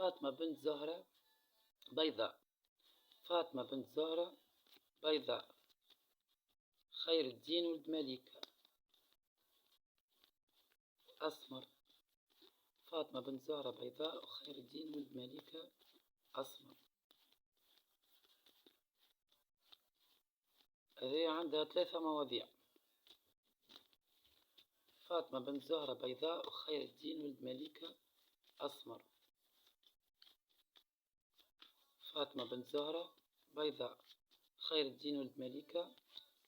فاطمة بنت زهرة بيضاء. فاطمة بنت زهرة بيضاء. خير الدين ولد مليكة أسمر. فاطمة بنت زهرة بيضاء وخير الدين ولد مليكة أسمر. هذه عندها 3 مواضيع. فاطمة بنت زهرة بيضاء وخير الدين ولد مليكة أسمر. فاطمة بنت زهرة بيضاء خير الدين ولد مليكة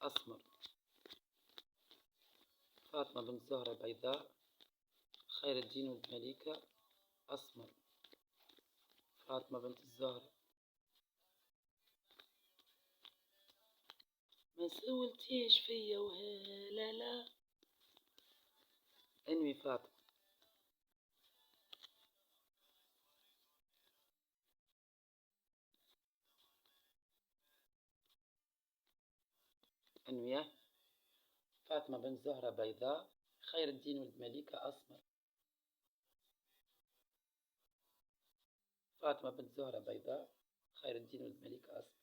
أسمر. فاطمة بنت زهرة بيضاء خير الدين ولد مليكة أسمر. فاطمة بنت الزهرة ما سولتيش فيا وهلا لا. انوي فاطمة. انوية. فاطمة بنت زهرة بيضاء خير الدين ولد مليكة أسمر. فاطمة بنت زهرة بيضاء خير الدين ولد مليكة أسمر.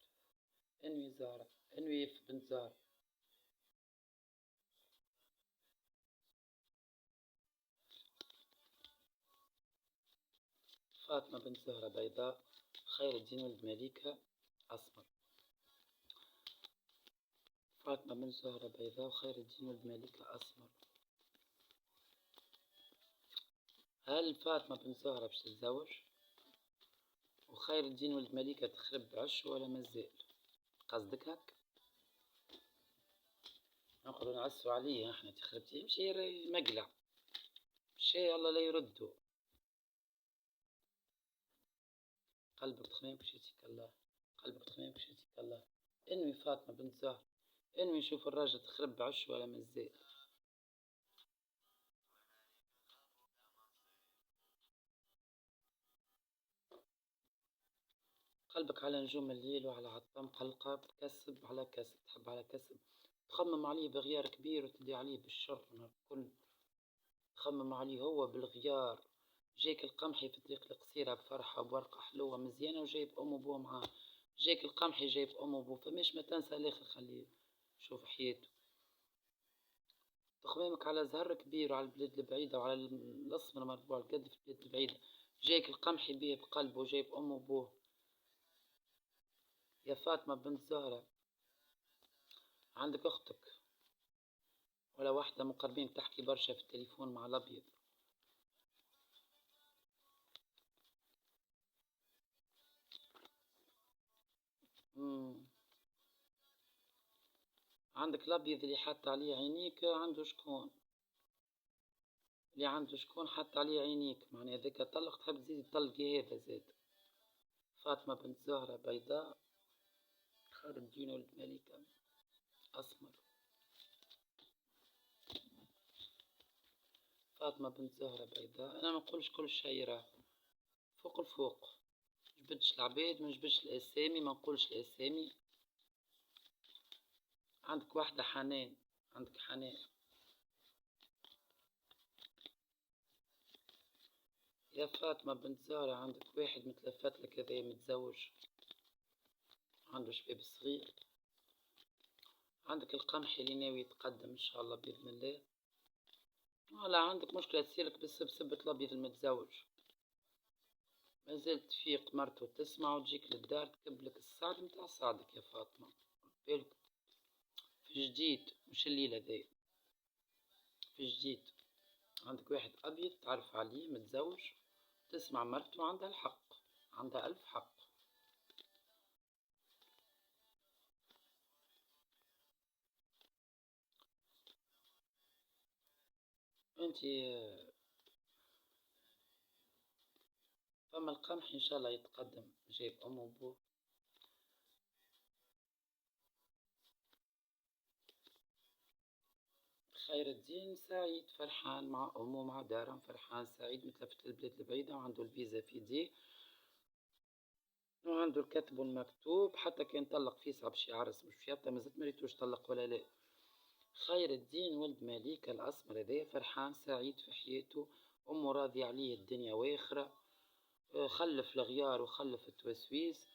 انوي زهرة. انوي بنت زهرة. فاطمة بنت زهرة بيضاء خير الدين ولد مليكة أسمر. فاطمة بنت زهرة بيضاء وخير الدين ولد مليكة أسمر. هل فاطمة بنت زهرة باش تتزوج وخير الدين ولد مليكة تخرب عش ولا مازال؟ قصدك هك؟ نقعدو نعسو عليه احنا تخربتي مشي مقلع مشي الله لا يردو. قلبك تخمام كش يتيك الله. قلبك تخمام كش يتيك الله. انوي فاطمة بنت زهرة. انوي شوف الراجل تخرب عش ولا مازال. قلبك على نجوم الليل وعلى عطام قلقة كسب على كسب تحب على كسب تخمم عليه بغيار كبير وتدي عليه بالشر الكل. تخمم عليه هو بالغيار. جاك القمحي في طريق القصيرة بفرحة بورقة حلوة مزيانة وجايب أم وبوه معاه. جاك القمحي جايب أم وبوه فماش ما تنسى الآخر خليه شوف حياته. تخمامك على زهر كبير وعلى البلاد البعيدة وعلى الأسمر مربوع القد في البلاد البعيدة. جاك القمحي بيه بقلبه وجايب أم وبوه. يا فاطمة بنت زهرة عندك أختك ولا واحدة مقربين تحكي برشا في التليفون مع الأبيض. عندك الأبيض اللي حط عليه عينيك عنده شكون؟ اللي عنده شكون حط عليه عينيك معناه ذاك طلق تحب تزيد طلقي هذا زاد. فاطمة بنت زهرة بيضاء خير الدين ولد مليكة أسمر. فاطمة بنت زهرة بيضاء. أنا ما نقولش كل شيء راه فوق الفوق. مجبدش العباد مجبدش الأسامي ما نقولش الأسامي. عندك واحدة حنان. عندك حنان. يا فاطمة بنت زهرة عندك واحد متلفت لك هذا متزوج عنده شباب صغير. عندك القمحي اللي ناوي يتقدم إن شاء الله بإذن الله. ولا عندك مشكلة تصيرك بسبة الأبيض المتزوج. ما زلت تفيق مرته تسمع وتجيك للدار تكبلك السعد متاع سعدك يا فاطمة. بالك في جديد مش الليلة ذي. في جديد عندك واحد أبيض تعرف عليه متزوج تسمع مرته عندها الحق. عندها 1000 حق. انتي فما القمح ان شاء الله يتقدم جايب ام وابوه. خير الدين سعيد فرحان مع امه مع دارهم فرحان سعيد متلفت للبلاد البعيدة وعنده الفيزا في دي وعنده الكتب والمكتوب حتى كان طلق فيه صعب شي عرس مش فيها مازلت مريتوش طلق ولا لا. خير الدين ولد مليكة الأسمر هذايا فرحان سعيد في حياته أمه راضية عليه الدنيا واخرة. خلف الغيار وخلف التوسويس،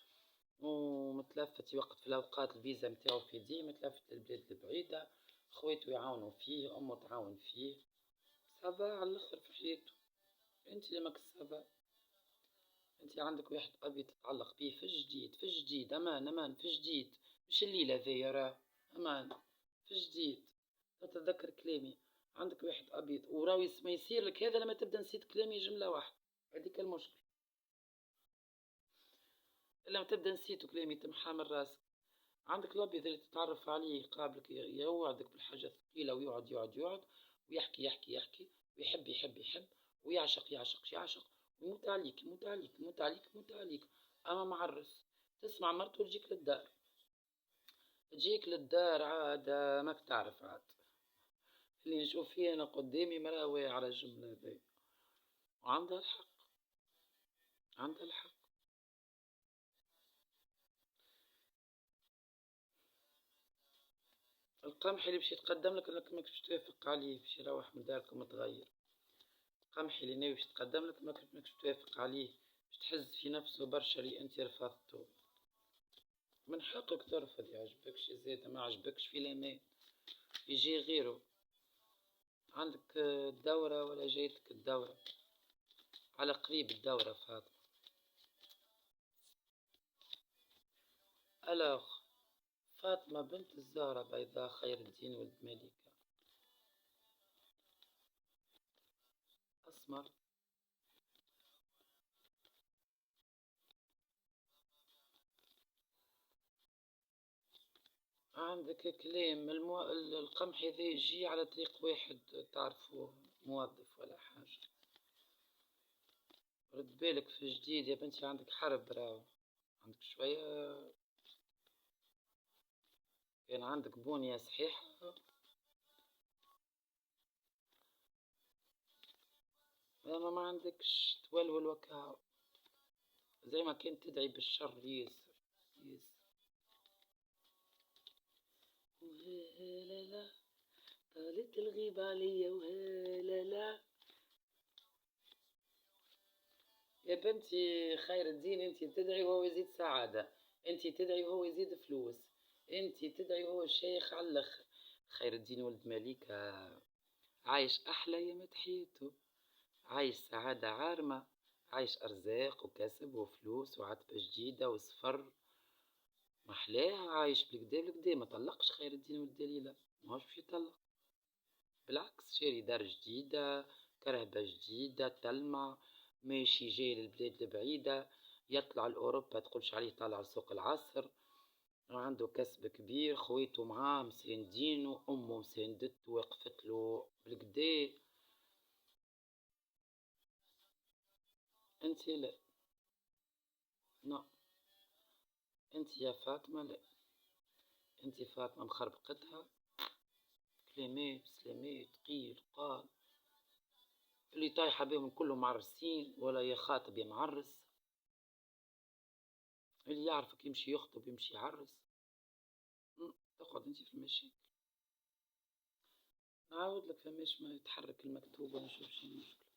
ومتلفت يوقت في الأوقات الفيزا متاعو في دي، متلفت للبلاد البعيدة، خواتو يعاونوا فيه، أمه تعاون فيه، سافا على الآخر في حياته. انت اللي ماك سافا، انت عندك واحد أبي تتعلق بيه في الجديد، في الجديد، أمان أمان في الجديد، مش الليلة ذي راه أمان في الجديد. تتذكر كلامي، عندك واحد أبيض وراوي ما يصير لك هذا لما تبدا نسيت كلامي جملة واحدة، هذيك المشكلة. لما تبدا نسيت كلامي تمحى من راسك. عندك الأبيض اللي تتعرف عليه يقابلك يوعدك بالحاجة الثقيلة ويقعد يقعد يقعد ويحكي يحكي يحكي ويحب يحب يحب ويعشق يعشق يعشق ويموت عليك يموت عليك يموت عليك يموت عليك. أما معرس تسمع مرته تجيك للدار، تجيك للدار عاد ما بتعرف عاد. اللي نشوف فيه أنا قدامي مراوي على الجملة ذي، وعندها الحق، عندها الحق. القمح اللي باش يتقدم لك انك ماكش توافق عليه باش يروح من دارك متغير. القمح اللي ناوي باش يتقدم لك ماكش توافق عليه، باش تحز في نفسه برشا اللي انت رفضته. من حقك ترفض، يعجبكش زيادة ما عجبكش في الامان يجي غيره. عندك الدورة ولا جايتك الدورة؟ على قريب الدورة فاطمة. ألوغ فاطمة بنت الزهرة بيضاء خير الدين ولد ملكة أسمر. عندك كلام القمح هذا يجي على طريق واحد تعرفوه، موظف ولا حاجة. رد بالك في جديد يا بنتي، عندك حرب راهو، عندك شوية. كان عندك بنية صحيحة اما ما عندكش تولول وكاو، زي ما كنت تدعي بالشر ياسر ياسر. وهلا طالت الغيبة عليا وهلا. يا بنتي خير الدين انت تدعي وهو يزيد سعادة، انت تدعي وهو يزيد فلوس، انت تدعي وهو الشيخ على الاخر. خير الدين ولد مليكة عايش احلى يا مدحيته، عايش سعادة عارمة، عايش ارزاق وكسب وفلوس وعتبة جديدة وسفر محلاها، عايش بالكدا بالكدا. ما طلقش خير الدين ولد دليلة، ماهوش باش يطلق، بالعكس شاري دار جديدة، كرهبة جديدة تلمع، ماشي جاي للبلاد البعيدة، يطلع لأوروبا تقولش عليه طالع لسوق العصر، عنده كسب كبير، خويته معاه مساندينه، أمه مساندته وقفت له بالكدا. انت لا، لا انت يا فاطمة لا، انت فاطمة مخربقتها كلمات سلامات قيل قال، اللي طايحة بهم كلهم معرسين ولا يخاطب يا معرس، اللي يعرفك يمشي يخطب يمشي يعرس. تقعد انت في المشاكل. نعاود لك فماش ما يتحرك المكتوب ونشوف شي مشكلة.